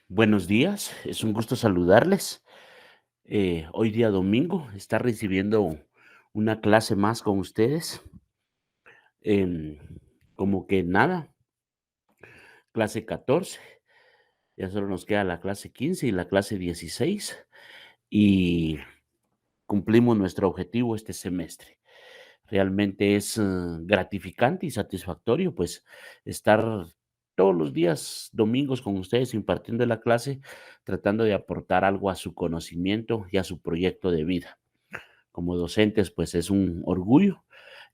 Buenos días, es un gusto saludarles. Hoy día domingo, está recibiendo una clase más con ustedes. Em, Como que nada, clase 14, ya solo nos queda la clase 15 y la clase 16 y cumplimos nuestro objetivo este semestre. Realmente es gratificante y satisfactorio pues estar todos los días domingos con ustedes impartiendo la clase, tratando de aportar algo a su conocimiento y a su proyecto de vida. Como docentes pues es un orgullo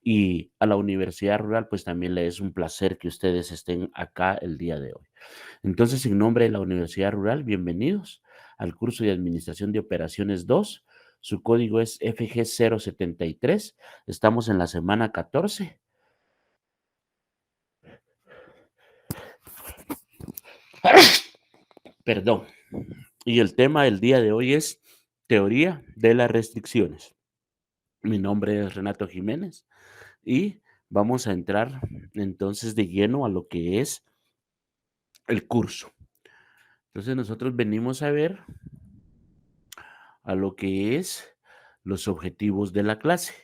y a la Universidad Rural pues también le es un placer que ustedes estén acá el día de hoy. Entonces, en nombre de la Universidad Rural, bienvenidos al curso de Administración de Operaciones 2. Su código es FG073. Estamos en la semana 14. Perdón. Y el tema del día de hoy es teoría de las restricciones. Mi nombre es Renato Jiménez y vamos a entrar entonces de lleno a lo que es el curso. Entonces nosotros venimos a ver a lo que es los objetivos de la clase.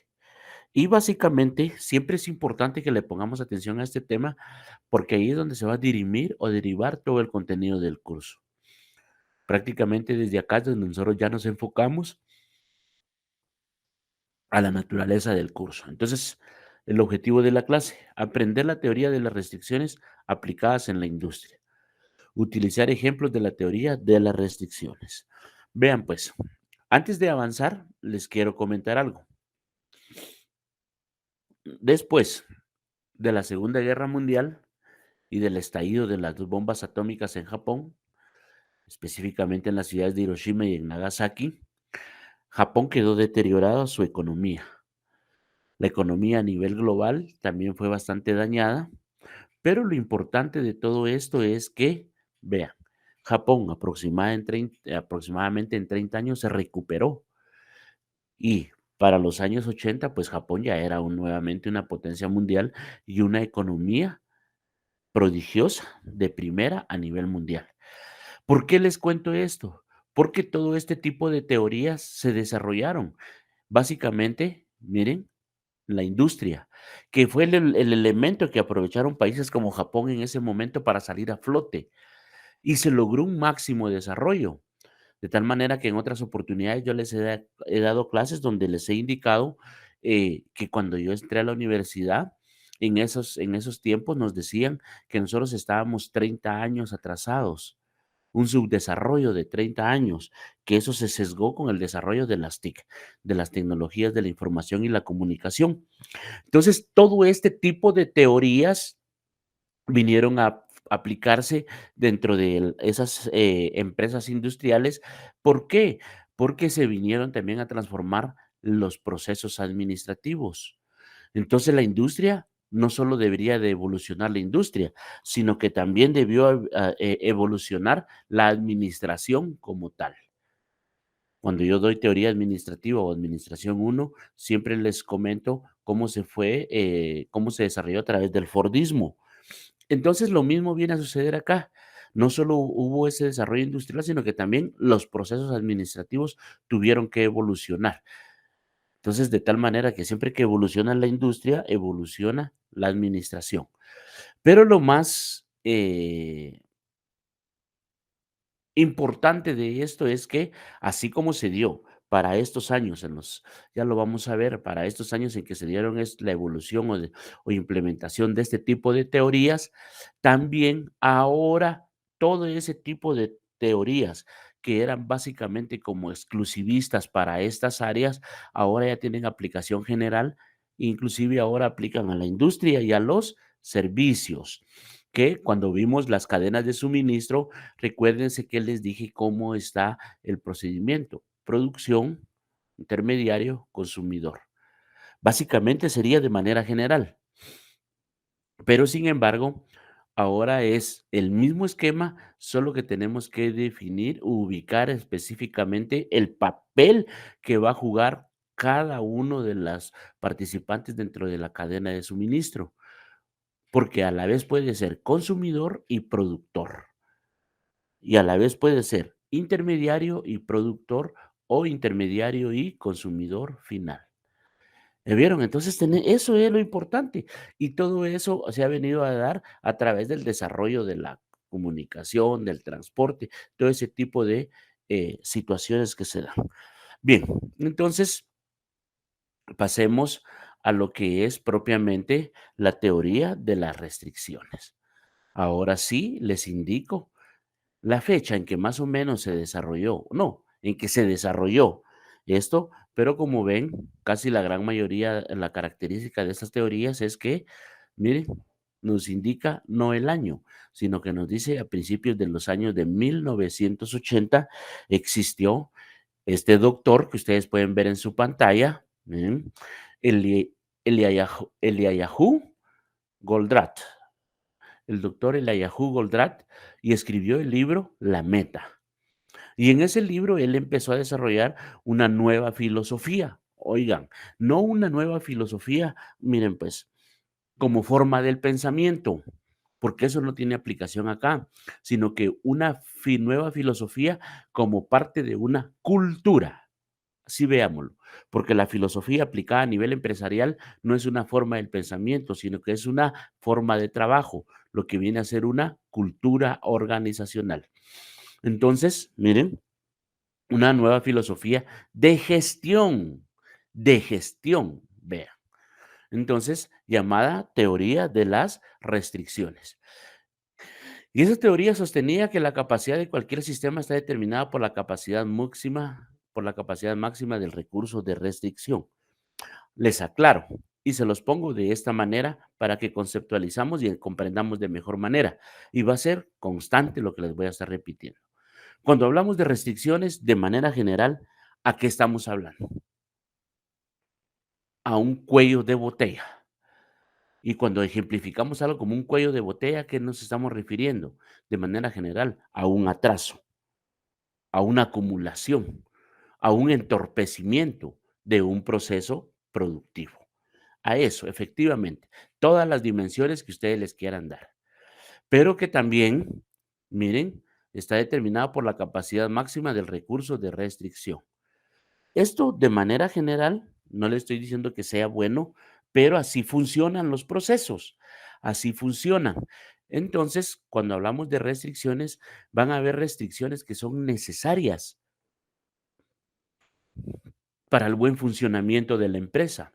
Y básicamente, siempre es importante que le pongamos atención a este tema, porque ahí es donde se va a dirimir o derivar todo el contenido del curso. Prácticamente desde acá es donde nosotros ya nos enfocamos a la naturaleza del curso. Entonces, el objetivo de la clase, aprender la teoría de las restricciones aplicadas en la industria. Utilizar ejemplos de la teoría de las restricciones. Vean pues, antes de avanzar, les quiero comentar algo. Después de la Segunda Guerra Mundial, y del estallido de las 2 bombas atómicas en Japón, específicamente en las ciudades de Hiroshima y en Nagasaki, Japón quedó deteriorada su economía. La economía a nivel global también fue bastante dañada, pero lo importante de todo esto es que, vean, Japón aproximadamente en 30 años se recuperó y para los años 80, pues Japón ya era nuevamente una potencia mundial y una economía prodigiosa de primera a nivel mundial. ¿Por qué les cuento esto? Porque todo este tipo de teorías se desarrollaron. Básicamente, miren, la industria, que fue el elemento que aprovecharon países como Japón en ese momento para salir a flote y se logró un máximo desarrollo. De tal manera que en otras oportunidades yo he dado clases donde les he indicado que cuando yo entré a la universidad, en esos tiempos nos decían que nosotros estábamos 30 años atrasados, un subdesarrollo de 30 años, que eso se sesgó con el desarrollo de las TIC, de las tecnologías de la información y la comunicación. Entonces, todo este tipo de teorías vinieron a aplicarse dentro de esas empresas industriales. ¿Por qué? Porque se vinieron también a transformar los procesos administrativos. Entonces la industria no solo debería de evolucionar la industria, sino que también debió evolucionar la administración como tal. Cuando yo doy teoría administrativa o administración uno, siempre les comento cómo se fue, cómo se desarrolló a través del Fordismo. Entonces, lo mismo viene a suceder acá. No solo hubo ese desarrollo industrial, sino que también los procesos administrativos tuvieron que evolucionar. Entonces, de tal manera que siempre que evoluciona la industria, evoluciona la administración. Pero lo más importante de esto es que, así como se dio para estos años, ya lo vamos a ver, para estos años en que se dieron la evolución o implementación de este tipo de teorías, también ahora todo ese tipo de teorías que eran básicamente como exclusivistas para estas áreas, ahora ya tienen aplicación general, inclusive ahora aplican a la industria y a los servicios, que cuando vimos las cadenas de suministro, recuérdense que les dije cómo está el procedimiento: producción, intermediario, consumidor. Básicamente sería de manera general, pero sin embargo, ahora es el mismo esquema, solo que tenemos que definir, ubicar específicamente el papel que va a jugar cada uno de las participantes dentro de la cadena de suministro, porque a la vez puede ser consumidor y productor. y a la vez puede ser intermediario y productor o intermediario y consumidor final. ¿Vieron? Entonces, eso es lo importante. Y todo eso se ha venido a dar a través del desarrollo de la comunicación, del transporte, todo ese tipo de situaciones que se dan. Bien, entonces pasemos a lo que es propiamente la teoría de las restricciones. Ahora sí, les indico la fecha en que más o menos se desarrolló, no, en que se desarrolló esto, pero como ven, casi la gran mayoría, la característica de estas teorías es que, miren, nos indica no el año, sino que nos dice a principios de los años de 1980 existió este doctor que ustedes pueden ver en su pantalla, Eli- Eliyahu Goldratt, el doctor Eliyahu Goldratt, y escribió el libro La Meta. Y en ese libro él empezó a desarrollar una nueva filosofía. Oigan, no una nueva filosofía, miren pues, como forma del pensamiento, porque eso no tiene aplicación acá, sino que una nueva filosofía como parte de una cultura. Así veámoslo, porque la filosofía aplicada a nivel empresarial no es una forma del pensamiento, sino que es una forma de trabajo, lo que viene a ser una cultura organizacional. Entonces, miren, una nueva filosofía de gestión, vean. Entonces, llamada teoría de las restricciones. Y esa teoría sostenía que la capacidad de cualquier sistema está determinada por la capacidad máxima del recurso de restricción. Les aclaro y se los pongo de esta manera para que conceptualizamos y comprendamos de mejor manera. Y va a ser constante lo que les voy a estar repitiendo. Cuando hablamos de restricciones, de manera general, ¿a qué estamos hablando? A un cuello de botella. Y cuando ejemplificamos algo como un cuello de botella, ¿a qué nos estamos refiriendo? De manera general, a un atraso, a una acumulación, a un entorpecimiento de un proceso productivo. A eso, efectivamente, todas las dimensiones que ustedes les quieran dar, pero que también, miren, está determinada por la capacidad máxima del recurso de restricción. Esto de manera general, no le estoy diciendo que sea bueno, pero así funcionan los procesos, así funcionan. Entonces, cuando hablamos de restricciones, van a haber restricciones que son necesarias para el buen funcionamiento de la empresa.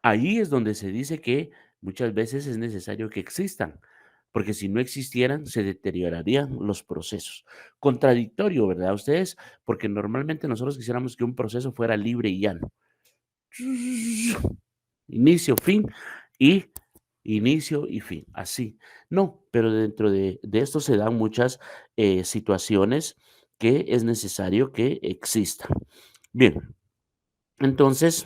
Ahí es donde se dice que muchas veces es necesario que existan, porque si no existieran, se deteriorarían los procesos. Contradictorio, ¿verdad? Ustedes, porque normalmente nosotros quisiéramos que un proceso fuera libre y llano. Inicio, fin y inicio y fin, así. No, pero dentro de esto se dan muchas situaciones que es necesario que existan. Bien, entonces,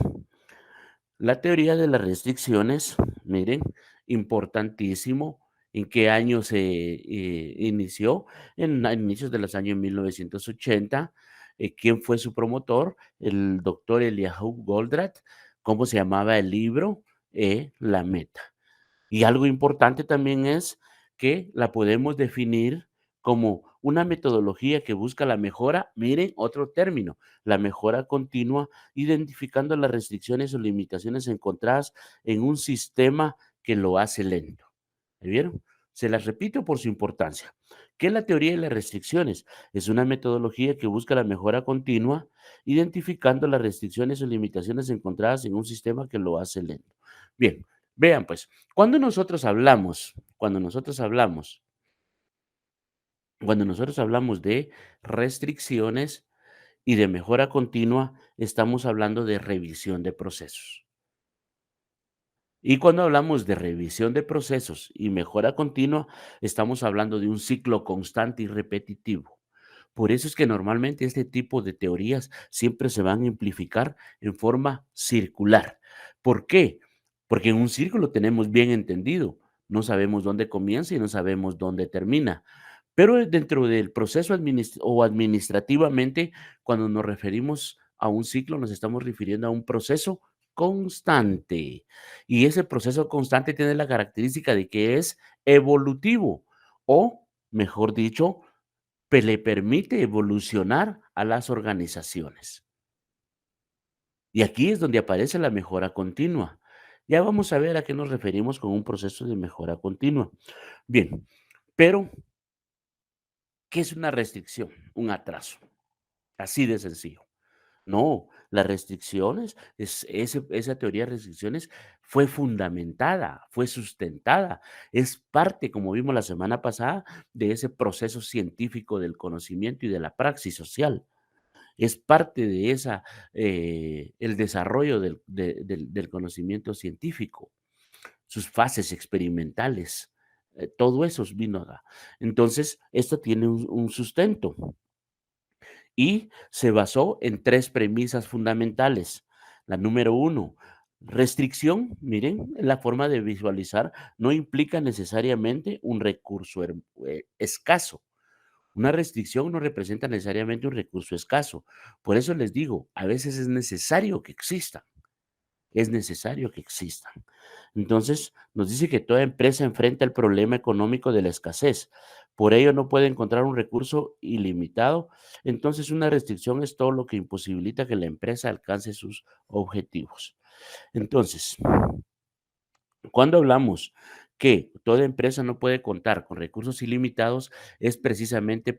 la teoría de las restricciones, miren, importantísimo. ¿En qué año se inició? A inicios de los años 1980. ¿Quién fue su promotor? El doctor Eliyahu Goldratt. ¿Cómo se llamaba el libro? La Meta. Y algo importante también es que la podemos definir como una metodología que busca la mejora, miren, otro término, la mejora continua, identificando las restricciones o limitaciones encontradas en un sistema que lo hace lento. ¿Me vieron? Se las repito por su importancia. ¿Qué es la teoría de las restricciones? Es una metodología que busca la mejora continua, identificando las restricciones o limitaciones encontradas en un sistema que lo hace lento. Bien, vean pues, cuando nosotros hablamos de restricciones y de mejora continua, estamos hablando de revisión de procesos. Y cuando hablamos de revisión de procesos y mejora continua, estamos hablando de un ciclo constante y repetitivo. Por eso es que normalmente este tipo de teorías siempre se van a amplificar en forma circular. ¿Por qué? Porque en un círculo tenemos bien entendido, no sabemos dónde comienza y no sabemos dónde termina. Pero dentro del proceso o administrativamente, cuando nos referimos a un ciclo, nos estamos refiriendo a un proceso constante. Y ese proceso constante tiene la característica de que es evolutivo o, mejor dicho, le permite evolucionar a las organizaciones. Y aquí es donde aparece la mejora continua. Ya vamos a ver a qué nos referimos con un proceso de mejora continua. Bien, pero ¿qué es una restricción? Un atraso, así de sencillo. No, las restricciones, esa teoría de restricciones fue fundamentada, fue sustentada, es parte, como vimos la semana pasada, de ese proceso científico del conocimiento y de la praxis social. Es parte de el desarrollo del conocimiento científico, sus fases experimentales, todo eso vino acá. Entonces, esto tiene un sustento y se basó en 3 premisas fundamentales. La número uno, restricción, miren, la forma de visualizar no implica necesariamente un recurso escaso. Una restricción no representa necesariamente un recurso escaso. Por eso les digo, a veces es necesario que existan, es necesario que existan. Entonces, nos dice que toda empresa enfrenta el problema económico de la escasez. Por ello, no puede encontrar un recurso ilimitado. Entonces, una restricción es todo lo que imposibilita que la empresa alcance sus objetivos. Entonces, cuando hablamos que toda empresa no puede contar con recursos ilimitados, es precisamente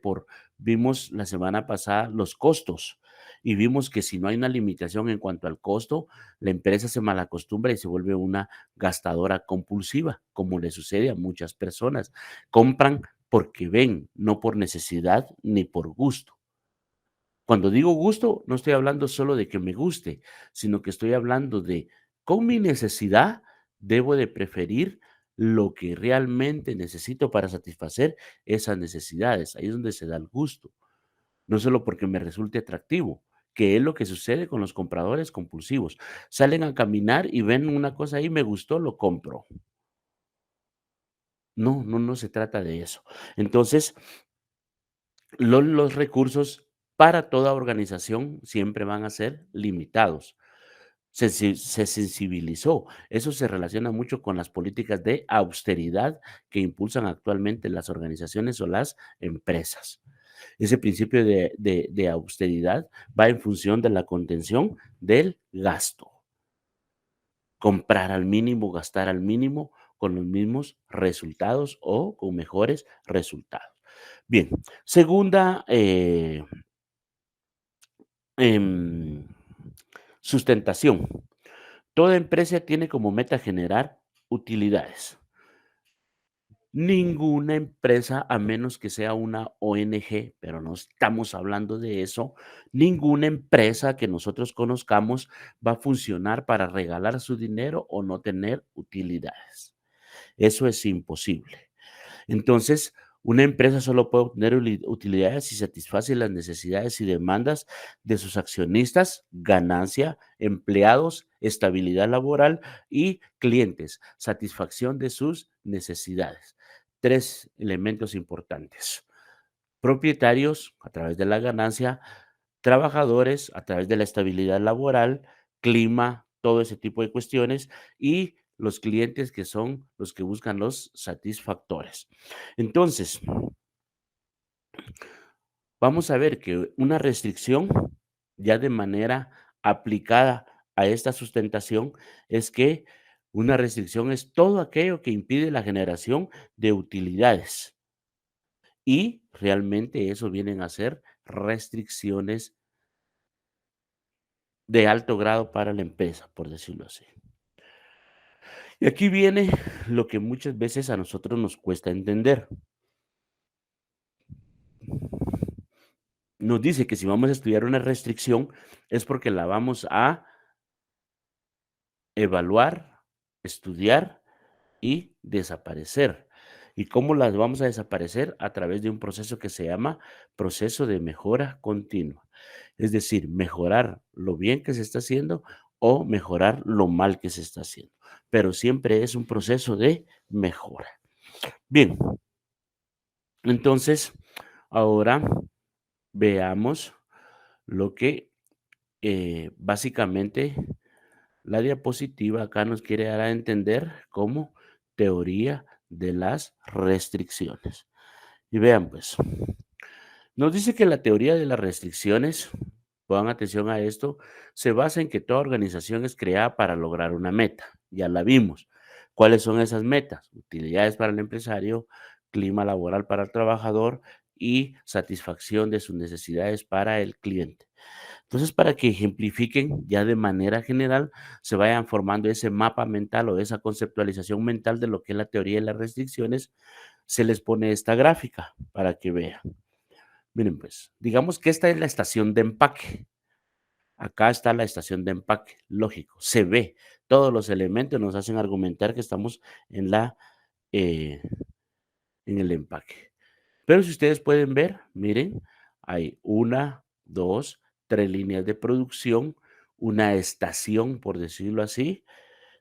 vimos la semana pasada los costos y vimos que si no hay una limitación en cuanto al costo, la empresa se malacostumbra y se vuelve una gastadora compulsiva, como le sucede a muchas personas. Compran porque ven, no por necesidad ni por gusto. Cuando digo gusto, no estoy hablando solo de que me guste, sino que estoy hablando de, con mi necesidad, debo de preferir lo que realmente necesito para satisfacer esas necesidades. Ahí es donde se da el gusto, no solo porque me resulte atractivo, que es lo que sucede con los compradores compulsivos. Salen a caminar y ven una cosa ahí, me gustó, lo compro. No, no, no se trata de eso. Entonces, los recursos para toda organización siempre van a ser limitados. Se sensibilizó. Eso se relaciona mucho con las políticas de austeridad que impulsan actualmente las organizaciones o las empresas. Ese principio de austeridad va en función de la contención del gasto. Comprar al mínimo, gastar al mínimo con los mismos resultados o con mejores resultados. Bien, segunda em, sustentación. Toda empresa tiene como meta generar utilidades. Ninguna empresa, a menos que sea una ONG, pero no estamos hablando de eso, ninguna empresa que nosotros conozcamos va a funcionar para regalar su dinero o no tener utilidades. Eso es imposible. Entonces, una empresa solo puede obtener utilidades si satisface las necesidades y demandas de sus accionistas, ganancia, empleados, estabilidad laboral y clientes, satisfacción de sus necesidades. 3 elementos importantes. Propietarios a través de la ganancia, trabajadores a través de la estabilidad laboral, clima, todo ese tipo de cuestiones y los clientes que son los que buscan los satisfactores. Entonces, vamos a ver que una restricción ya de manera aplicada a esta sustentación es que una restricción es todo aquello que impide la generación de utilidades y realmente eso vienen a ser restricciones de alto grado para la empresa, por decirlo así. Y aquí viene lo que muchas veces a nosotros nos cuesta entender. Nos dice que si vamos a estudiar una restricción es porque la vamos a evaluar, estudiar y desaparecer. ¿Y cómo las vamos a desaparecer? A través de un proceso que se llama proceso de mejora continua. Es decir, mejorar lo bien que se está haciendo o mejorar lo mal que se está haciendo. Pero siempre es un proceso de mejora. Bien, entonces ahora veamos lo que básicamente la diapositiva acá nos quiere dar a entender como teoría de las restricciones. Y vean pues, Nos dice que la teoría de las restricciones, pongan atención a esto, se basa en que toda organización es creada para lograr una meta. Ya la vimos. ¿Cuáles son esas metas? Utilidades para el empresario, clima laboral para el trabajador y satisfacción de sus necesidades para el cliente. Entonces, para que ejemplifiquen ya de manera general, se vayan formando ese mapa mental o esa conceptualización mental de lo que es la teoría de las restricciones, se les pone esta gráfica para que vean. Miren, pues, digamos que esta es la estación de empaque. Acá está la estación de empaque, lógico, se ve. Todos los elementos nos hacen argumentar que estamos en eh, en el empaque. Pero si ustedes pueden ver, miren, hay una, 2, 3 líneas de producción, una estación, por decirlo así,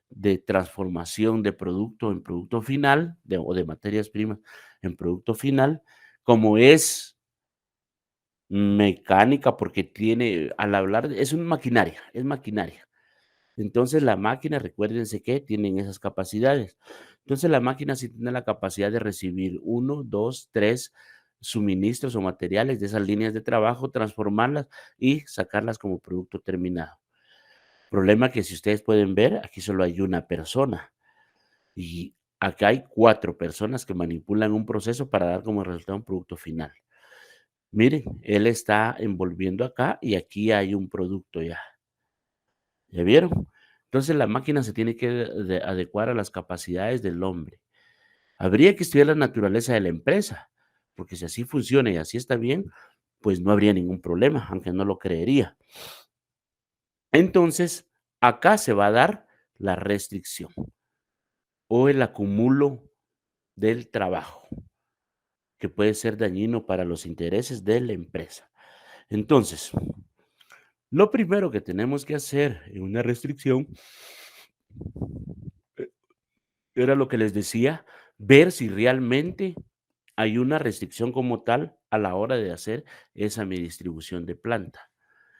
de transformación de producto en producto final, o de materias primas en producto final, como es mecánica, porque tiene, al hablar, es una maquinaria, es maquinaria. Entonces la máquina, recuérdense que tienen esas capacidades. Entonces la máquina sí tiene la capacidad de recibir uno, 2, 3 suministros o materiales de esas líneas de trabajo, transformarlas y sacarlas como producto terminado. Problema que si ustedes pueden ver, aquí solo hay una persona y acá hay 4 personas que manipulan un proceso para dar como resultado un producto final. Miren, él está envolviendo acá y aquí hay un producto ya. ¿Ya vieron? Entonces la máquina se tiene que adecuar a las capacidades del hombre. Habría que estudiar la naturaleza de la empresa, porque si así funciona y así está bien, pues no habría ningún problema, aunque no lo creería. Entonces, acá se va a dar la restricción o el acumulo del trabajo, que puede ser dañino para los intereses de la empresa. Entonces, lo primero que tenemos que hacer en una restricción era lo que les decía, ver si realmente hay una restricción como tal a la hora de hacer esa mi distribución de planta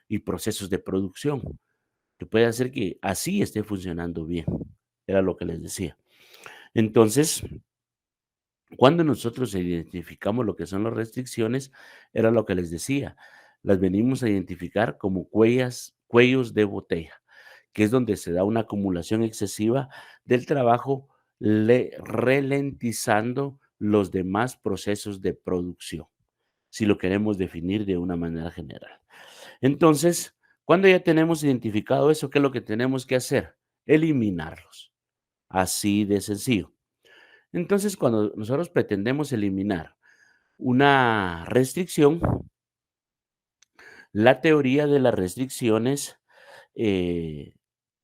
y procesos de producción, que puede hacer que así esté funcionando bien. Era lo que les decía. Entonces, cuando nosotros identificamos lo que son las restricciones, era lo que les decía, las venimos a identificar como cuellos de botella, que es donde se da una acumulación excesiva del trabajo, ralentizando los demás procesos de producción, si lo queremos definir de una manera general. Entonces, cuando ya tenemos identificado eso, ¿qué es lo que tenemos que hacer? Eliminarlos. Así de sencillo. Entonces, cuando nosotros pretendemos eliminar una restricción, la teoría de las restricciones eh,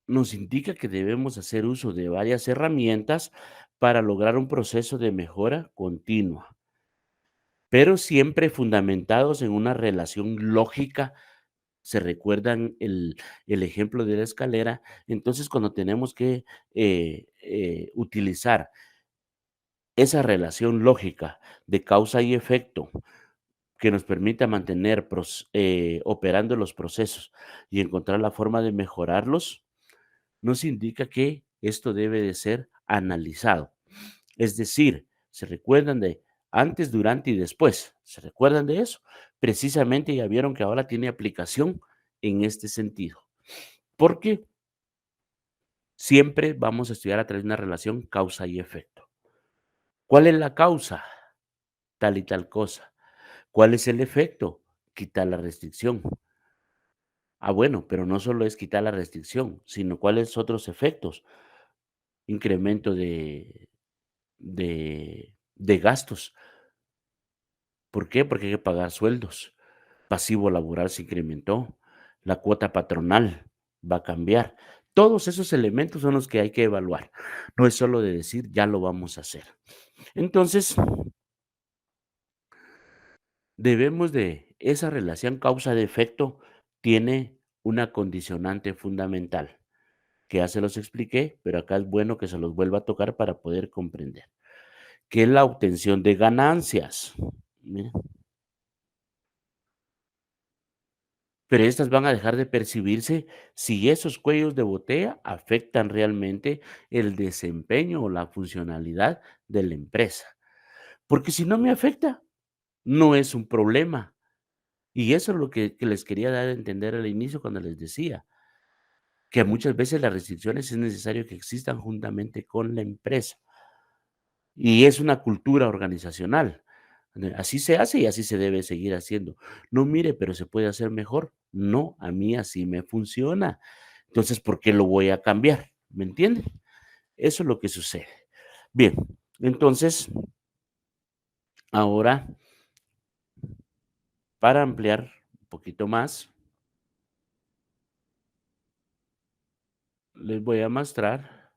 nos indica que debemos hacer uso de varias herramientas para lograr un proceso de mejora continua, pero siempre fundamentados en una relación lógica. ¿Se recuerdan el ejemplo de la escalera? Entonces, cuando tenemos que utilizar esa relación lógica de causa y efecto que nos permita mantener operando los procesos y encontrar la forma de mejorarlos, nos indica que esto debe de ser analizado. Es decir, ¿se recuerdan de antes, durante y después? ¿Se recuerdan de eso? Precisamente ya vieron que ahora tiene aplicación en este sentido. Porque siempre vamos a estudiar a través de una relación causa y efecto. ¿Cuál es la causa? Tal y tal cosa. ¿Cuál es el efecto? Quitar la restricción. Ah, bueno, pero no solo es quitar la restricción, sino cuáles otros efectos. Incremento de gastos. ¿Por qué? Porque hay que pagar sueldos. Pasivo laboral se incrementó. La cuota patronal va a cambiar. Todos esos elementos son los que hay que evaluar. No es solo de decir, ya lo vamos a hacer. Entonces, debemos de esa relación causa de efecto tiene una condicionante fundamental, que ya se los expliqué, pero acá es bueno que se los vuelva a tocar para poder comprender, que es la obtención de ganancias. Mira, pero estas van a dejar de percibirse si esos cuellos de botella afectan realmente el desempeño o la funcionalidad de la empresa. Porque si no me afecta, no es un problema. Y eso es lo que les quería dar a entender al inicio cuando les decía que muchas veces las restricciones es necesario que existan juntamente con la empresa. Y es una cultura organizacional. Así se hace y así se debe seguir haciendo. No, mire, pero se puede hacer mejor. No, a mí así me funciona. Entonces, ¿por qué lo voy a cambiar? ¿Me entiende? Eso es lo que sucede. Bien, entonces, ahora, para ampliar un poquito más, les voy a mostrar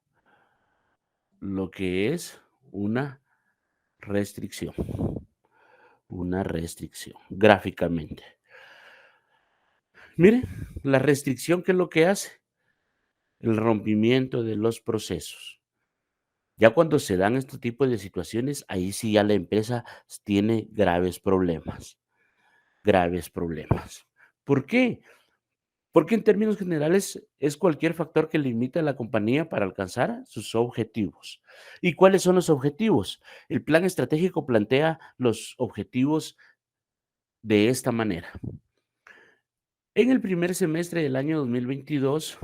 lo que es una restricción. Una restricción, gráficamente. Mire, la restricción, ¿qué es lo que hace? El rompimiento de los procesos. Ya cuando se dan este tipo de situaciones, ahí sí ya la empresa tiene graves problemas, graves problemas. ¿Por qué? Porque en términos generales es cualquier factor que limita a la compañía para alcanzar sus objetivos. ¿Y cuáles son los objetivos? El plan estratégico plantea los objetivos de esta manera. En el primer semestre del año 2022,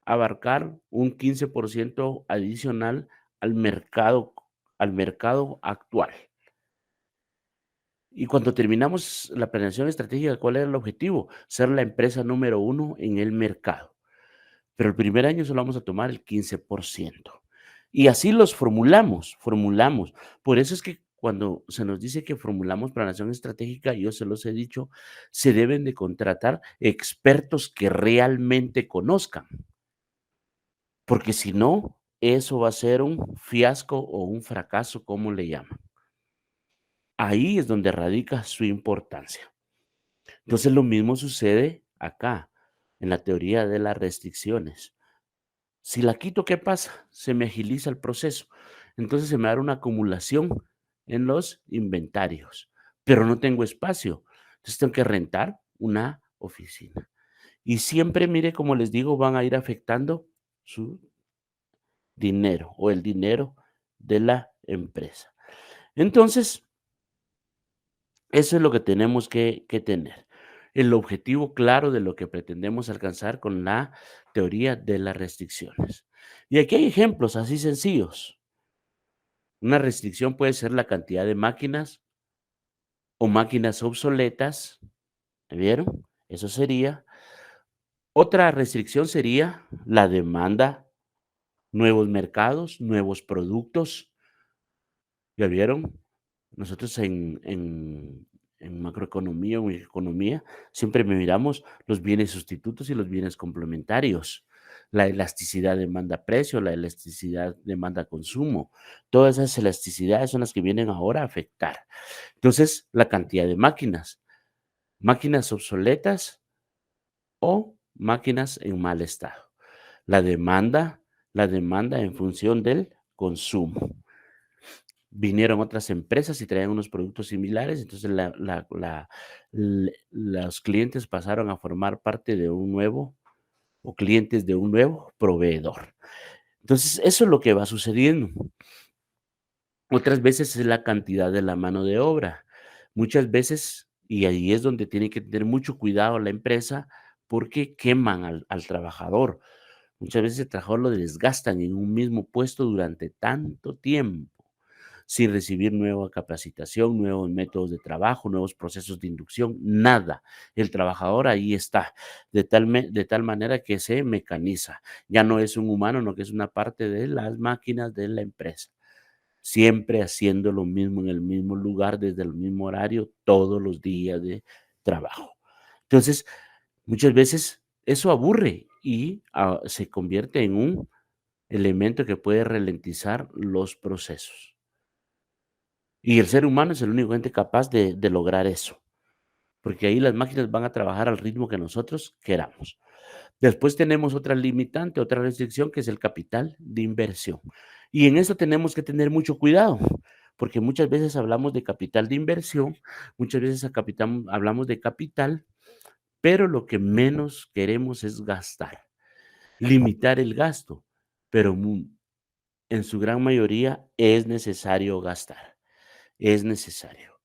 abarcar un 15% adicional al mercado al mercado actual. Y cuando terminamos la planeación estratégica, ¿cuál era el objetivo? Ser la empresa número uno en el mercado. Pero el primer año solo vamos a tomar el 15%. Y así los formulamos. Por eso es que cuando se nos dice que formulamos planeación estratégica, yo se los he dicho, se deben de contratar expertos que realmente conozcan. Porque si no, eso va a ser un fiasco o un fracaso, como le llaman. Ahí es donde radica su importancia. Entonces, lo mismo sucede acá, en la teoría de las restricciones. Si la quito, ¿qué pasa? Se me agiliza el proceso. Entonces se me da una acumulación en los inventarios, pero no tengo espacio. Entonces tengo que rentar una oficina. Y siempre, mire, como les digo, van a ir afectando su dinero o el dinero de la empresa. Entonces, eso es lo que tenemos que tener. El objetivo claro de lo que pretendemos alcanzar con la teoría de las restricciones. Y aquí hay ejemplos así sencillos. Una restricción puede ser la cantidad de máquinas o máquinas obsoletas. ¿Me vieron? Eso sería. Otra restricción sería la demanda, nuevos mercados, nuevos productos. ¿Ya vieron? Nosotros en macroeconomía o en economía siempre miramos los bienes sustitutos y los bienes complementarios. La elasticidad demanda-precio, la elasticidad demanda-consumo. Todas esas elasticidades son las que vienen ahora a afectar. Entonces, la cantidad de máquinas, máquinas obsoletas o máquinas en mal estado. La demanda, la demanda en función del consumo. Vinieron otras empresas y traían unos productos similares, entonces los clientes pasaron a formar parte de un nuevo o clientes de un nuevo proveedor. Entonces, eso es lo que va sucediendo. Otras veces es la cantidad de la mano de obra. Muchas veces, y ahí es donde tiene que tener mucho cuidado la empresa, porque queman al trabajador. Muchas veces el trabajador lo desgastan en un mismo puesto durante tanto tiempo sin recibir nueva capacitación, nuevos métodos de trabajo, nuevos procesos de inducción, nada. El trabajador ahí está, de tal manera que se mecaniza. Ya no es un humano, no que es una parte de las máquinas de la empresa. Siempre haciendo lo mismo en el mismo lugar, desde el mismo horario, todos los días de trabajo. Entonces, muchas veces eso aburre y se convierte en un elemento que puede ralentizar los procesos. Y el ser humano es el único ente capaz de lograr eso, porque ahí las máquinas van a trabajar al ritmo que nosotros queramos. Después tenemos otra limitante, otra restricción, que es el capital de inversión. Y en eso tenemos que tener mucho cuidado, porque muchas veces hablamos de capital de inversión, muchas veces hablamos de capital, pero lo que menos queremos es gastar, limitar el gasto, pero en su gran mayoría es necesario gastar, es necesario.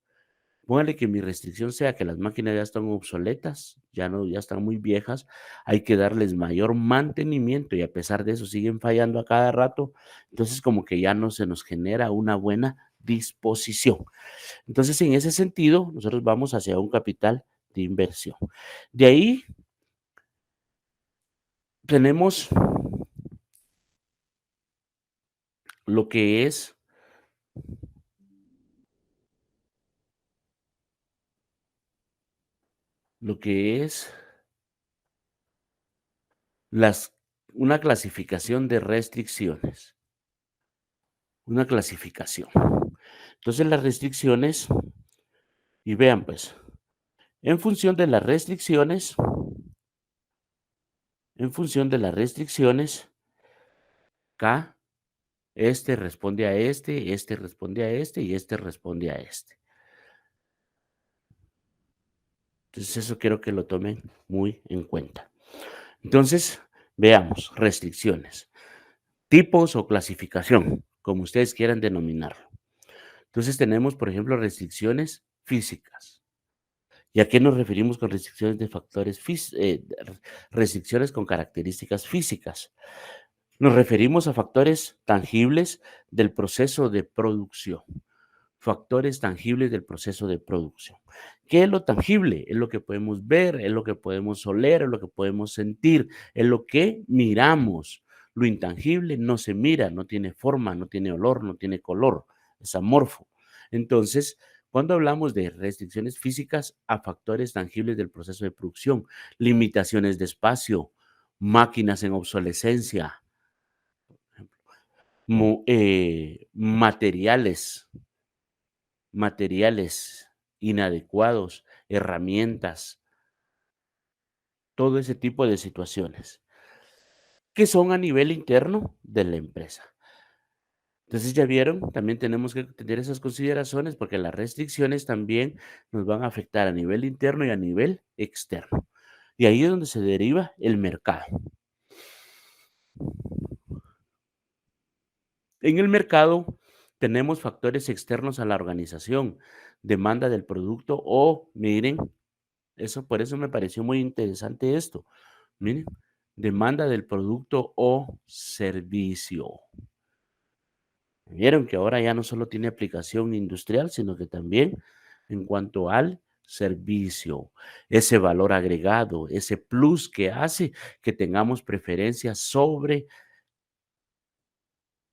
Póngale que mi restricción sea que las máquinas ya están obsoletas, ya están muy viejas, hay que darles mayor mantenimiento y a pesar de eso siguen fallando a cada rato, entonces como que ya no se nos genera una buena disposición. Entonces, en ese sentido, nosotros vamos hacia un capital de inversión. De ahí tenemos lo que es lo que es las una clasificación de restricciones, una clasificación. Entonces, las restricciones y vean, pues, en función de las restricciones en función de las restricciones, K, este responde a este responde a este y este responde a este. Entonces, eso quiero que lo tomen muy en cuenta. Entonces, veamos, restricciones, tipos o clasificación, como ustedes quieran denominarlo. Entonces, tenemos, por ejemplo, restricciones físicas. ¿Y a qué nos referimos con restricciones de factores restricciones con características físicas? Nos referimos a factores tangibles del proceso de producción. Factores tangibles del proceso de producción. ¿Qué es lo tangible? Es lo que podemos ver, es lo que podemos oler, es lo que podemos sentir, es lo que miramos. Lo intangible no se mira, no tiene forma, no tiene olor, no tiene color, es amorfo. Entonces, cuando hablamos de restricciones físicas a factores tangibles del proceso de producción, limitaciones de espacio, máquinas en obsolescencia, materiales inadecuados, herramientas, todo ese tipo de situaciones, que son a nivel interno de la empresa. Entonces, ya vieron, también tenemos que tener esas consideraciones porque las restricciones también nos van a afectar a nivel interno y a nivel externo. Y ahí es donde se deriva el mercado. En el mercado tenemos factores externos a la organización, demanda del producto o, miren, eso por eso me pareció muy interesante esto. Miren, demanda del producto o servicio. Vieron que ahora ya no solo tiene aplicación industrial, sino que también en cuanto al servicio, ese valor agregado, ese plus que hace que tengamos preferencia sobre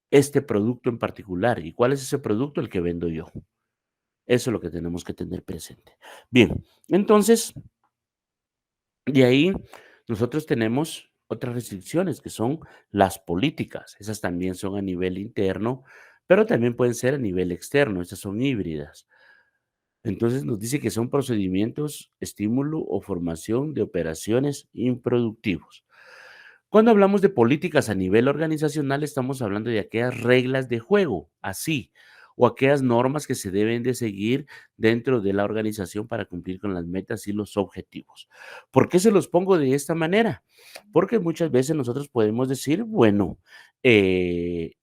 este producto en particular. ¿Y cuál es ese producto? El que vendo yo. Eso es lo que tenemos que tener presente. Bien, entonces, de ahí nosotros tenemos otras restricciones que son las políticas. Esas también son a nivel interno, pero también pueden ser a nivel externo. Estas son híbridas. Entonces nos dice que son procedimientos, estímulo o formación de operaciones improductivos. Cuando hablamos de políticas a nivel organizacional, estamos hablando de aquellas reglas de juego, así, o aquellas normas que se deben de seguir dentro de la organización para cumplir con las metas y los objetivos. ¿Por qué se los pongo de esta manera? Porque muchas veces nosotros podemos decir, bueno, eh,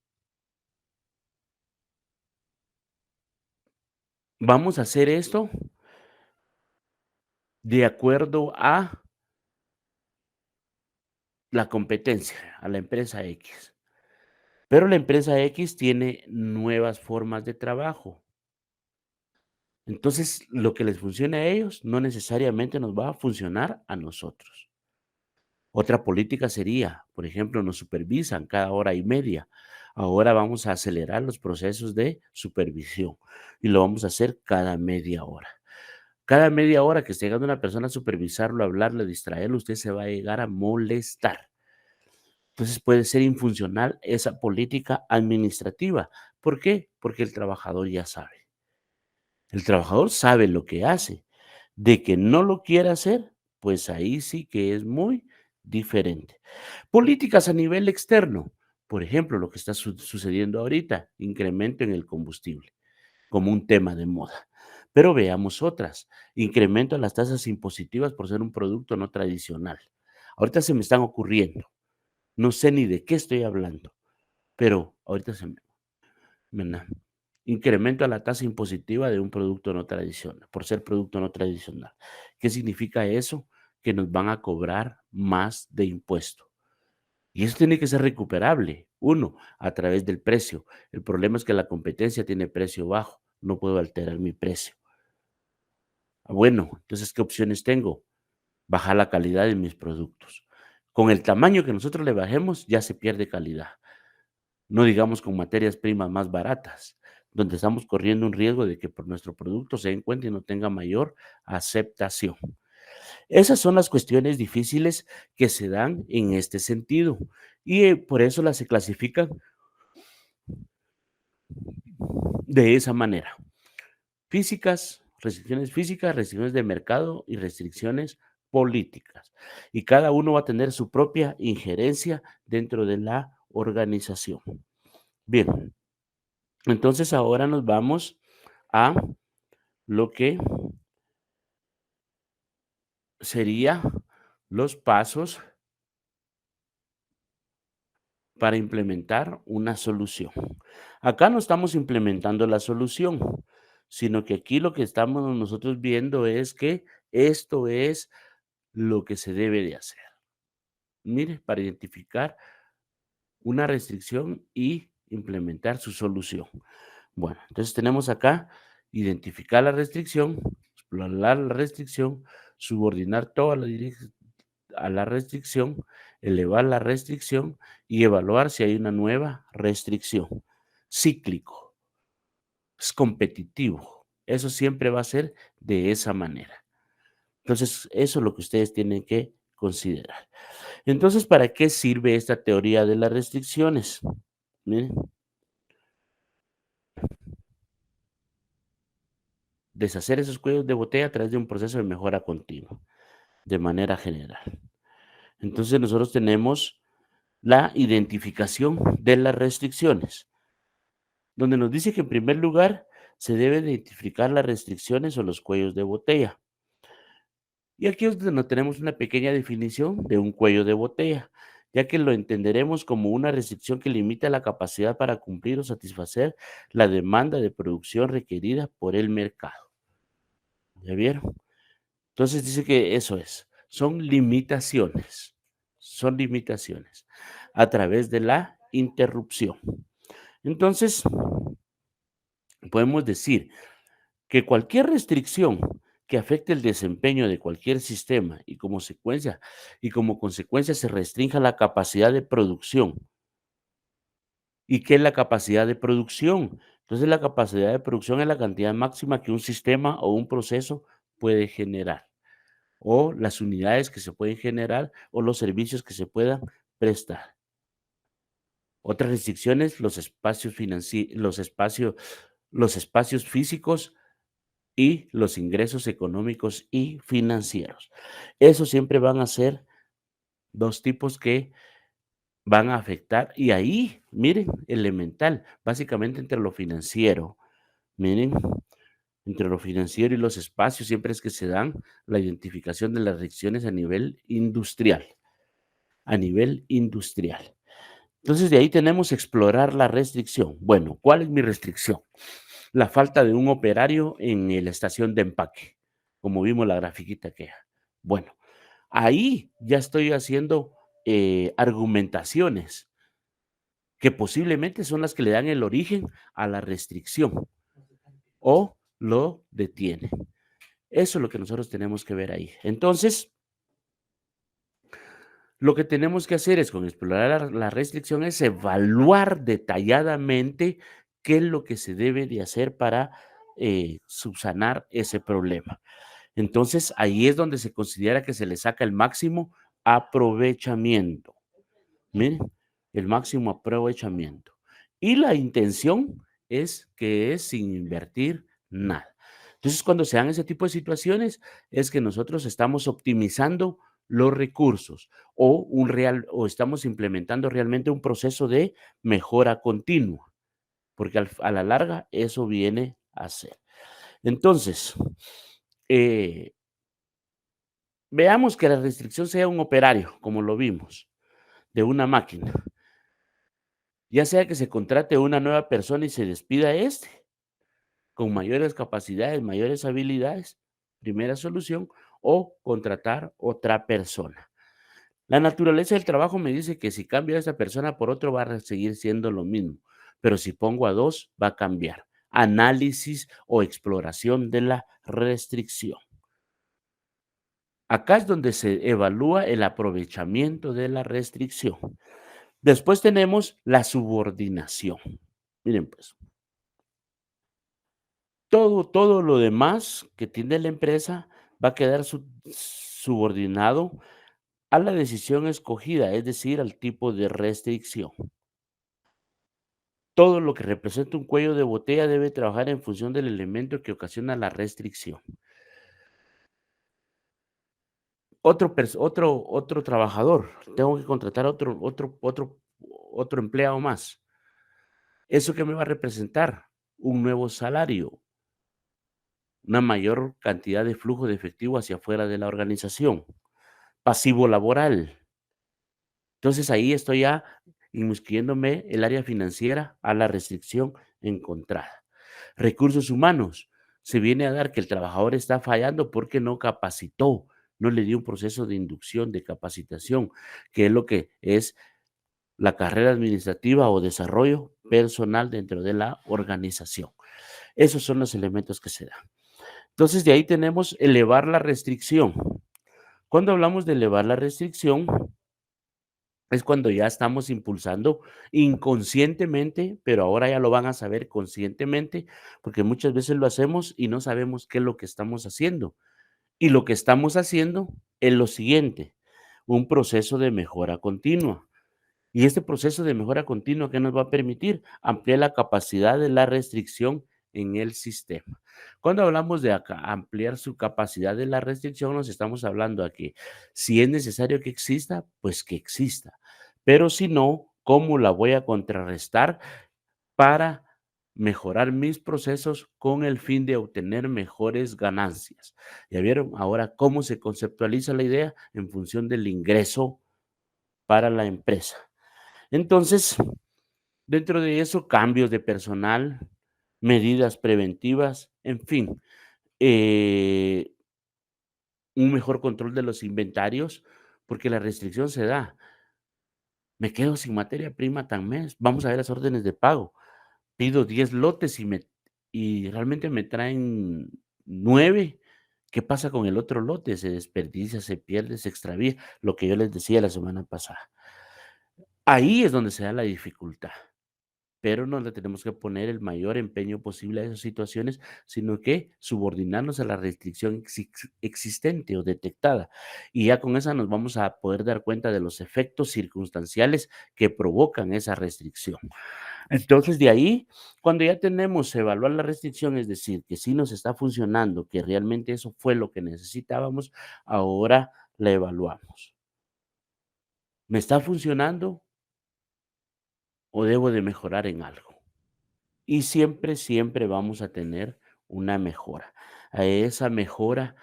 vamos a hacer esto de acuerdo a la competencia, a la empresa X. Pero la empresa X tiene nuevas formas de trabajo. Entonces, lo que les funcione a ellos no necesariamente nos va a funcionar a nosotros. Otra política sería, por ejemplo, nos supervisan cada hora y media. Ahora vamos a acelerar los procesos de supervisión y lo vamos a hacer cada media hora. Cada media hora que esté llegando una persona a supervisarlo, a hablarle, a distraerlo, usted se va a llegar a molestar. Entonces puede ser infuncional esa política administrativa. ¿Por qué? Porque el trabajador ya sabe. El trabajador sabe lo que hace. De que no lo quiera hacer, pues ahí sí que es muy diferente. Políticas a nivel externo. Por ejemplo, lo que está sucediendo ahorita, incremento en el combustible, como un tema de moda. Pero veamos otras. Incremento en las tasas impositivas por ser un producto no tradicional. Ahorita se me están ocurriendo. No sé ni de qué estoy hablando, pero ahorita se me, incremento a la tasa impositiva de un producto no tradicional, por ser producto no tradicional. ¿Qué significa eso? Que nos van a cobrar más de impuesto. Y eso tiene que ser recuperable. Uno, a través del precio. El problema es que la competencia tiene precio bajo. No puedo alterar mi precio. Bueno, entonces, ¿qué opciones tengo? Bajar la calidad de mis productos. Con el tamaño que nosotros le bajemos, ya se pierde calidad. No digamos con materias primas más baratas, donde estamos corriendo un riesgo de que por nuestro producto se den cuenta y no tenga mayor aceptación. Esas son las cuestiones difíciles que se dan en este sentido y por eso las se clasifican de esa manera. Físicas, restricciones de mercado y restricciones políticas. Y cada uno va a tener su propia injerencia dentro de la organización. Bien, entonces ahora nos vamos a lo que sería los pasos para implementar una solución. Acá no estamos implementando la solución, sino que aquí lo que estamos nosotros viendo es que esto es lo que se debe de hacer. Mire, para identificar una restricción y implementar su solución. Bueno, entonces tenemos acá identificar la restricción, explorar la restricción, subordinar toda la a la restricción, elevar la restricción y evaluar si hay una nueva restricción. Cíclico, es competitivo. Eso siempre va a ser de esa manera. Entonces, eso es lo que ustedes tienen que considerar. Entonces, ¿para qué sirve esta teoría de las restricciones? Miren, deshacer esos cuellos de botella a través de un proceso de mejora continua, de manera general. Entonces, nosotros tenemos la identificación de las restricciones, donde nos dice que en primer lugar se deben identificar las restricciones o los cuellos de botella. Y aquí es donde no tenemos una pequeña definición de un cuello de botella, ya que lo entenderemos como una restricción que limita la capacidad para cumplir o satisfacer la demanda de producción requerida por el mercado. ¿Ya vieron? Entonces dice que eso es, son limitaciones a través de la interrupción. Entonces, podemos decir que cualquier restricción que afecte el desempeño de cualquier sistema y como consecuencia se restrinja la capacidad de producción. ¿Y qué es la capacidad de producción? Entonces, la capacidad de producción es la cantidad máxima que un sistema o un proceso puede generar, o las unidades que se pueden generar, o los servicios que se puedan prestar. Otras restricciones, los espacios físicos y los ingresos económicos y financieros. Esos siempre van a ser 2 tipos que van a afectar, y ahí, miren, elemental, básicamente entre lo financiero, miren, entre lo financiero y los espacios siempre es que se dan la identificación de las restricciones a nivel industrial. Entonces, de ahí tenemos explorar la restricción. Bueno, ¿cuál es mi restricción? La falta de un operario en la estación de empaque, como vimos la grafiquita que bueno, ahí ya estoy haciendo, argumentaciones que posiblemente son las que le dan el origen a la restricción o lo detienen. Eso es lo que nosotros tenemos que ver ahí. Entonces, lo que tenemos que hacer es, con explorar la restricción, es evaluar detalladamente qué es lo que se debe de hacer para, subsanar ese problema. Entonces, ahí es donde se considera que se le saca el máximo aprovechamiento. Miren, el máximo aprovechamiento. Y la intención es sin invertir nada. Entonces, cuando se dan ese tipo de situaciones, es que nosotros estamos optimizando los recursos o estamos implementando realmente un proceso de mejora continua, porque a la larga eso viene a ser. Entonces, eh, veamos que la restricción sea un operario, como lo vimos, de una máquina. Ya sea que se contrate una nueva persona y se despida a este, con mayores capacidades, mayores habilidades, primera solución, o contratar otra persona. La naturaleza del trabajo me dice que si cambio a esa persona por otro va a seguir siendo lo mismo, pero si pongo a dos va a cambiar. Análisis o exploración de la restricción. Acá es donde se evalúa el aprovechamiento de la restricción. Después tenemos la subordinación. Miren, pues, todo lo demás que tiene la empresa va a quedar subordinado a la decisión escogida, es decir, al tipo de restricción. Todo lo que representa un cuello de botella debe trabajar en función del elemento que ocasiona la restricción. Otro trabajador, tengo que contratar otro empleado más. ¿Eso qué me va a representar? Un nuevo salario, una mayor cantidad de flujo de efectivo hacia afuera de la organización, pasivo laboral. Entonces, ahí estoy ya inmiscuyéndome el área financiera a la restricción encontrada. Recursos humanos. Se viene a dar que el trabajador está fallando porque no capacitó, no le dio un proceso de inducción, de capacitación, que es lo que es la carrera administrativa o desarrollo personal dentro de la organización. Esos son los elementos que se dan. Entonces, de ahí tenemos elevar la restricción. Cuando hablamos de elevar la restricción, es cuando ya estamos impulsando inconscientemente, pero ahora ya lo van a saber conscientemente, porque muchas veces lo hacemos y no sabemos qué es lo que estamos haciendo. Y lo que estamos haciendo es lo siguiente, un proceso de mejora continua. Y este proceso de mejora continua, ¿qué nos va a permitir? Ampliar la capacidad de la restricción en el sistema. Cuando hablamos de ampliar su capacidad de la restricción, nos estamos hablando a que si es necesario que exista, pues que exista. Pero si no, ¿cómo la voy a contrarrestar para mejorar mis procesos con el fin de obtener mejores ganancias? ¿Ya vieron? Ahora, ¿cómo se conceptualiza la idea? En función del ingreso para la empresa. Entonces, dentro de eso, cambios de personal, medidas preventivas, en fin, eh, un mejor control de los inventarios, porque la restricción se da. Me quedo sin materia prima tan mes. Vamos a ver las órdenes de pago. Pido 10 lotes y realmente me traen 9. ¿Qué pasa con el otro lote? Se desperdicia, se pierde, se extravía, lo que yo les decía la semana pasada. Ahí es donde se da la dificultad. Pero no le tenemos que poner el mayor empeño posible a esas situaciones, sino que subordinarnos a la restricción existente o detectada. Y ya con esa nos vamos a poder dar cuenta de los efectos circunstanciales que provocan esa restricción. Entonces, de ahí, cuando ya tenemos evaluar la restricción, es decir, que sí nos está funcionando, que realmente eso fue lo que necesitábamos, ahora la evaluamos. ¿Me está funcionando o debo de mejorar en algo? Y siempre, siempre vamos a tener una mejora. A esa mejora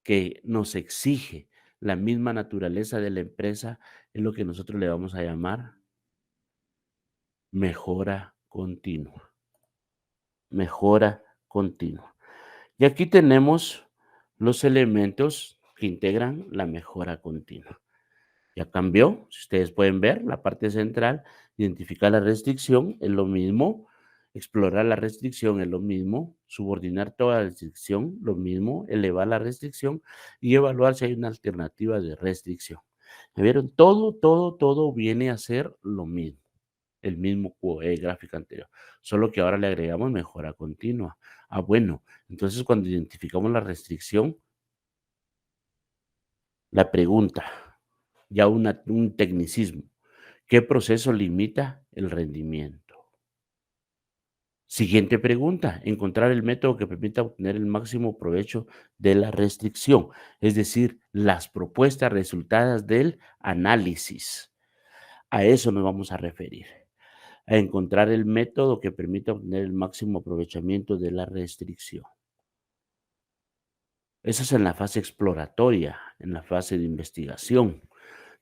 que nos exige la misma naturaleza de la empresa es lo que nosotros le vamos a llamar mejora continua, mejora continua. Y aquí tenemos los elementos que integran la mejora continua. Ya cambió, si ustedes pueden ver, la parte central, identificar la restricción es lo mismo, explorar la restricción es lo mismo, subordinar toda la restricción, lo mismo, elevar la restricción y evaluar si hay una alternativa de restricción. ¿Me vieron? Todo viene a ser lo mismo, el mismo gráfico anterior, solo que ahora le agregamos mejora continua. Ah, bueno, entonces cuando identificamos la restricción, la pregunta, ya un tecnicismo. ¿Qué proceso limita el rendimiento? Siguiente pregunta, encontrar el método que permita obtener el máximo provecho de la restricción, es decir, las propuestas resultadas del análisis. A eso nos vamos a referir, a encontrar el método que permita obtener el máximo aprovechamiento de la restricción. Eso es en la fase exploratoria, en la fase de investigación.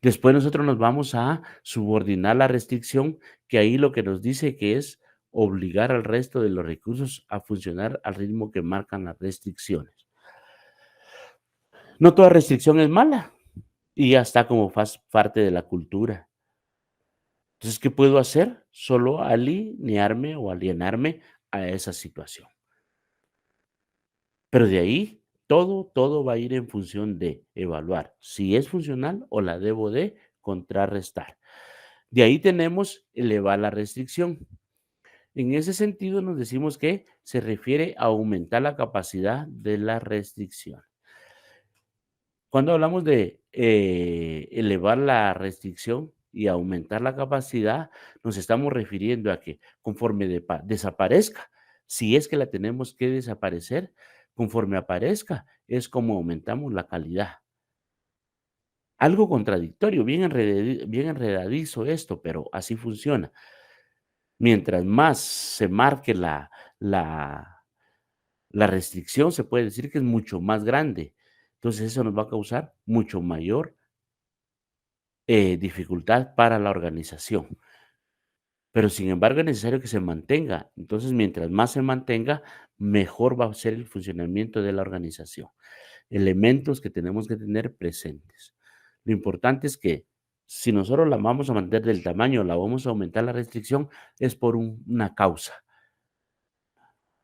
Después nosotros nos vamos a subordinar la restricción, que ahí lo que nos dice que es obligar al resto de los recursos a funcionar al ritmo que marcan las restricciones. No toda restricción es mala y ya está como parte de la cultura. Entonces, ¿qué puedo hacer? Solo alinearme o alienarme a esa situación. Pero de ahí, todo va a ir en función de evaluar si es funcional o la debo de contrarrestar. De ahí tenemos elevar la restricción. En ese sentido, nos decimos que se refiere a aumentar la capacidad de la restricción. Cuando hablamos de elevar la restricción y aumentar la capacidad, nos estamos refiriendo a que conforme desaparezca, si es que la tenemos que desaparecer, conforme aparezca, es como aumentamos la calidad. Algo contradictorio, bien enredadizo esto, pero así funciona. Mientras más se marque la restricción, se puede decir que es mucho más grande. Entonces, eso nos va a causar mucho mayor dificultad para la organización. Pero sin embargo es necesario que se mantenga. Entonces, mientras más se mantenga, mejor va a ser el funcionamiento de la organización. Elementos que tenemos que tener presentes. Lo importante es que si nosotros la vamos a mantener del tamaño, la vamos a aumentar la restricción, es por una causa.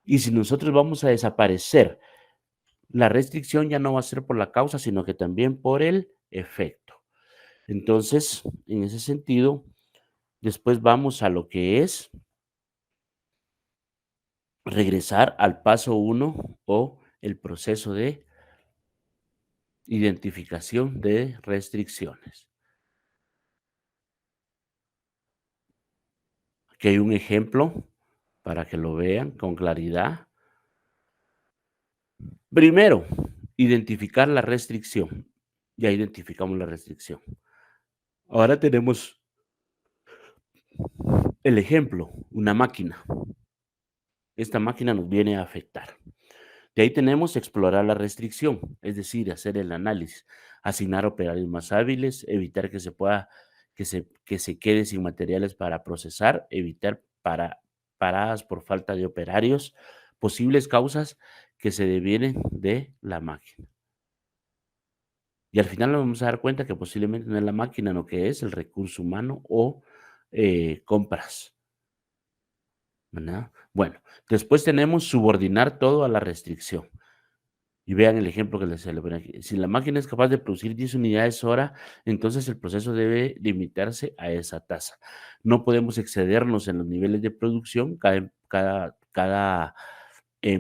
Y si nosotros vamos a desaparecer, la restricción ya no va a ser por la causa, sino que también por el efecto. Entonces, en ese sentido, después vamos a lo que es regresar al paso uno o el proceso de identificación de restricciones. Aquí hay un ejemplo para que lo vean con claridad. Primero, identificar la restricción. Ya identificamos la restricción. Ahora tenemos el ejemplo, una máquina. Esta máquina nos viene a afectar. De ahí tenemos explorar la restricción, es decir, hacer el análisis, asignar operarios más hábiles, evitar que se pueda, que se quede sin materiales para procesar, evitar paradas por falta de operarios, posibles causas que se devienen de la máquina. Y al final nos vamos a dar cuenta que posiblemente no es la máquina, lo que es el recurso humano o compras, ¿verdad? Bueno, después tenemos subordinar todo a la restricción. Y vean el ejemplo que les celebré aquí. Si la máquina es capaz de producir 10 unidades hora, entonces el proceso debe limitarse a esa tasa. No podemos excedernos en los niveles de producción. Cada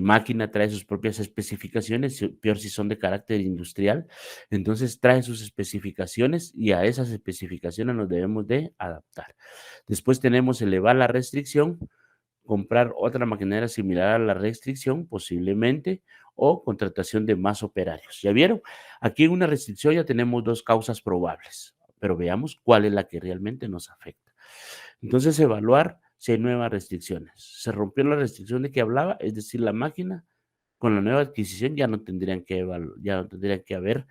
máquina trae sus propias especificaciones, peor si son de carácter industrial. Entonces trae sus especificaciones y a esas especificaciones nos debemos de adaptar. Después tenemos elevar la restricción, comprar otra maquinaria similar a la restricción, posiblemente, o contratación de más operarios. ¿Ya vieron? Aquí en una restricción ya tenemos dos causas probables, pero veamos cuál es la que realmente nos afecta. Entonces, evaluar si hay nuevas restricciones. Se rompió la restricción de que hablaba, es decir, la máquina con la nueva adquisición ya no tendrían que haber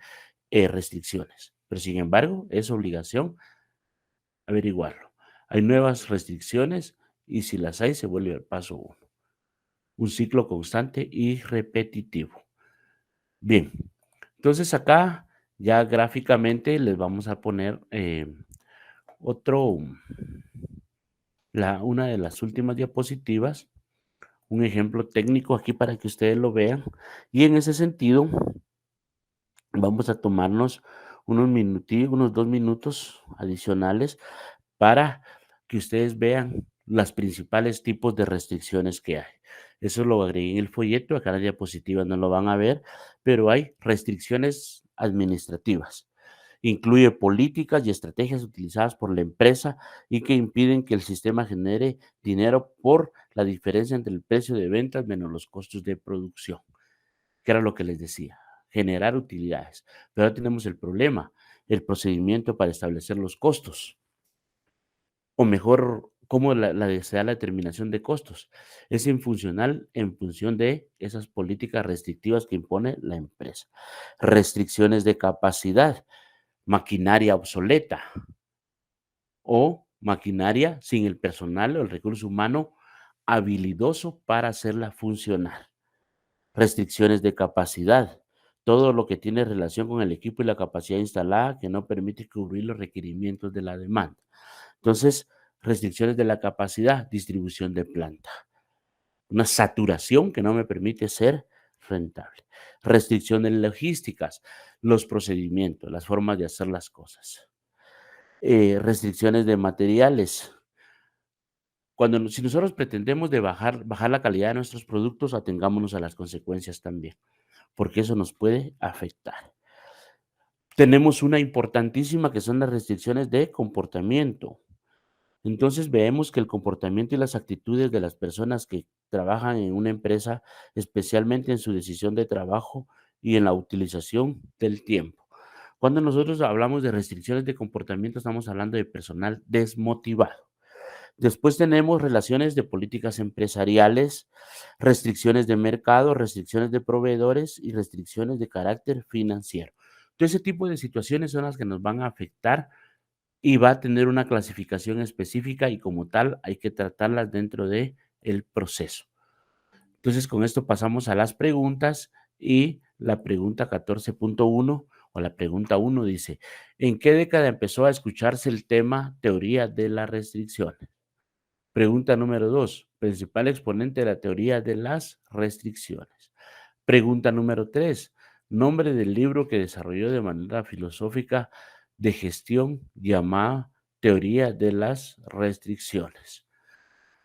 restricciones. Pero sin embargo, es obligación averiguarlo. Hay nuevas restricciones y si las hay, se vuelve al paso uno. Un ciclo constante y repetitivo. Bien, entonces acá ya gráficamente les vamos a poner otro, una de las últimas diapositivas, un ejemplo técnico aquí para que ustedes lo vean. Y en ese sentido, vamos a tomarnos unos 2 minutos adicionales para que ustedes vean las principales tipos de restricciones que hay. Eso lo agregué en el folleto, acá en la diapositiva no lo van a ver, pero hay restricciones administrativas. Incluye políticas y estrategias utilizadas por la empresa y que impiden que el sistema genere dinero por la diferencia entre el precio de ventas menos los costos de producción, que era lo que les decía, generar utilidades. Pero ahora tenemos el problema, el procedimiento para establecer los costos. O mejor, cómo se da la determinación de costos. Es infuncional en función de esas políticas restrictivas que impone la empresa. Restricciones de capacidad, maquinaria obsoleta o maquinaria sin el personal o el recurso humano habilidoso para hacerla funcionar. Restricciones de capacidad. Todo lo que tiene relación con el equipo y la capacidad instalada que no permite cubrir los requerimientos de la demanda. Entonces, restricciones de la capacidad, distribución de planta. Una saturación que no me permite ser rentable. Restricciones logísticas, los procedimientos, las formas de hacer las cosas. Restricciones de materiales. Si nosotros pretendemos de bajar la calidad de nuestros productos, atengámonos a las consecuencias también, porque eso nos puede afectar. Tenemos una importantísima que son las restricciones de comportamiento. Entonces vemos que el comportamiento y las actitudes de las personas que trabajan en una empresa, especialmente en su decisión de trabajo y en la utilización del tiempo. Cuando nosotros hablamos de restricciones de comportamiento, estamos hablando de personal desmotivado. Después tenemos relaciones de políticas empresariales, restricciones de mercado, restricciones de proveedores y restricciones de carácter financiero. Todo ese tipo de situaciones son las que nos van a afectar y va a tener una clasificación específica y como tal hay que tratarlas dentro de el proceso. Entonces, con esto pasamos a las preguntas y la pregunta 14.1 o la pregunta 1 dice, ¿en qué década empezó a escucharse el tema teoría de las restricciones? Pregunta número 2, principal exponente de la teoría de las restricciones. Pregunta número 3, nombre del libro que desarrolló de manera filosófica de gestión llamada teoría de las restricciones.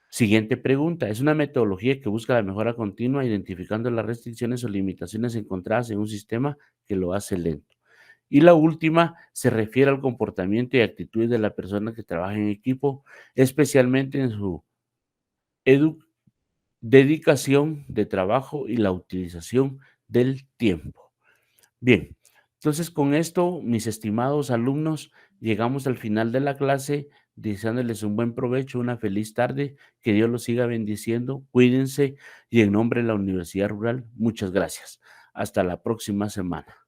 Siguiente pregunta, es una metodología que busca la mejora continua identificando las restricciones o limitaciones encontradas en un sistema que lo hace lento. Y la última se refiere al comportamiento y actitudes de la persona que trabaja en equipo, especialmente en su edu dedicación de trabajo y la utilización del tiempo. Bien, entonces con esto, mis estimados alumnos, llegamos al final de la clase, deseándoles un buen provecho, una feliz tarde, que Dios los siga bendiciendo, cuídense y en nombre de la Universidad Rural, muchas gracias. Hasta la próxima semana.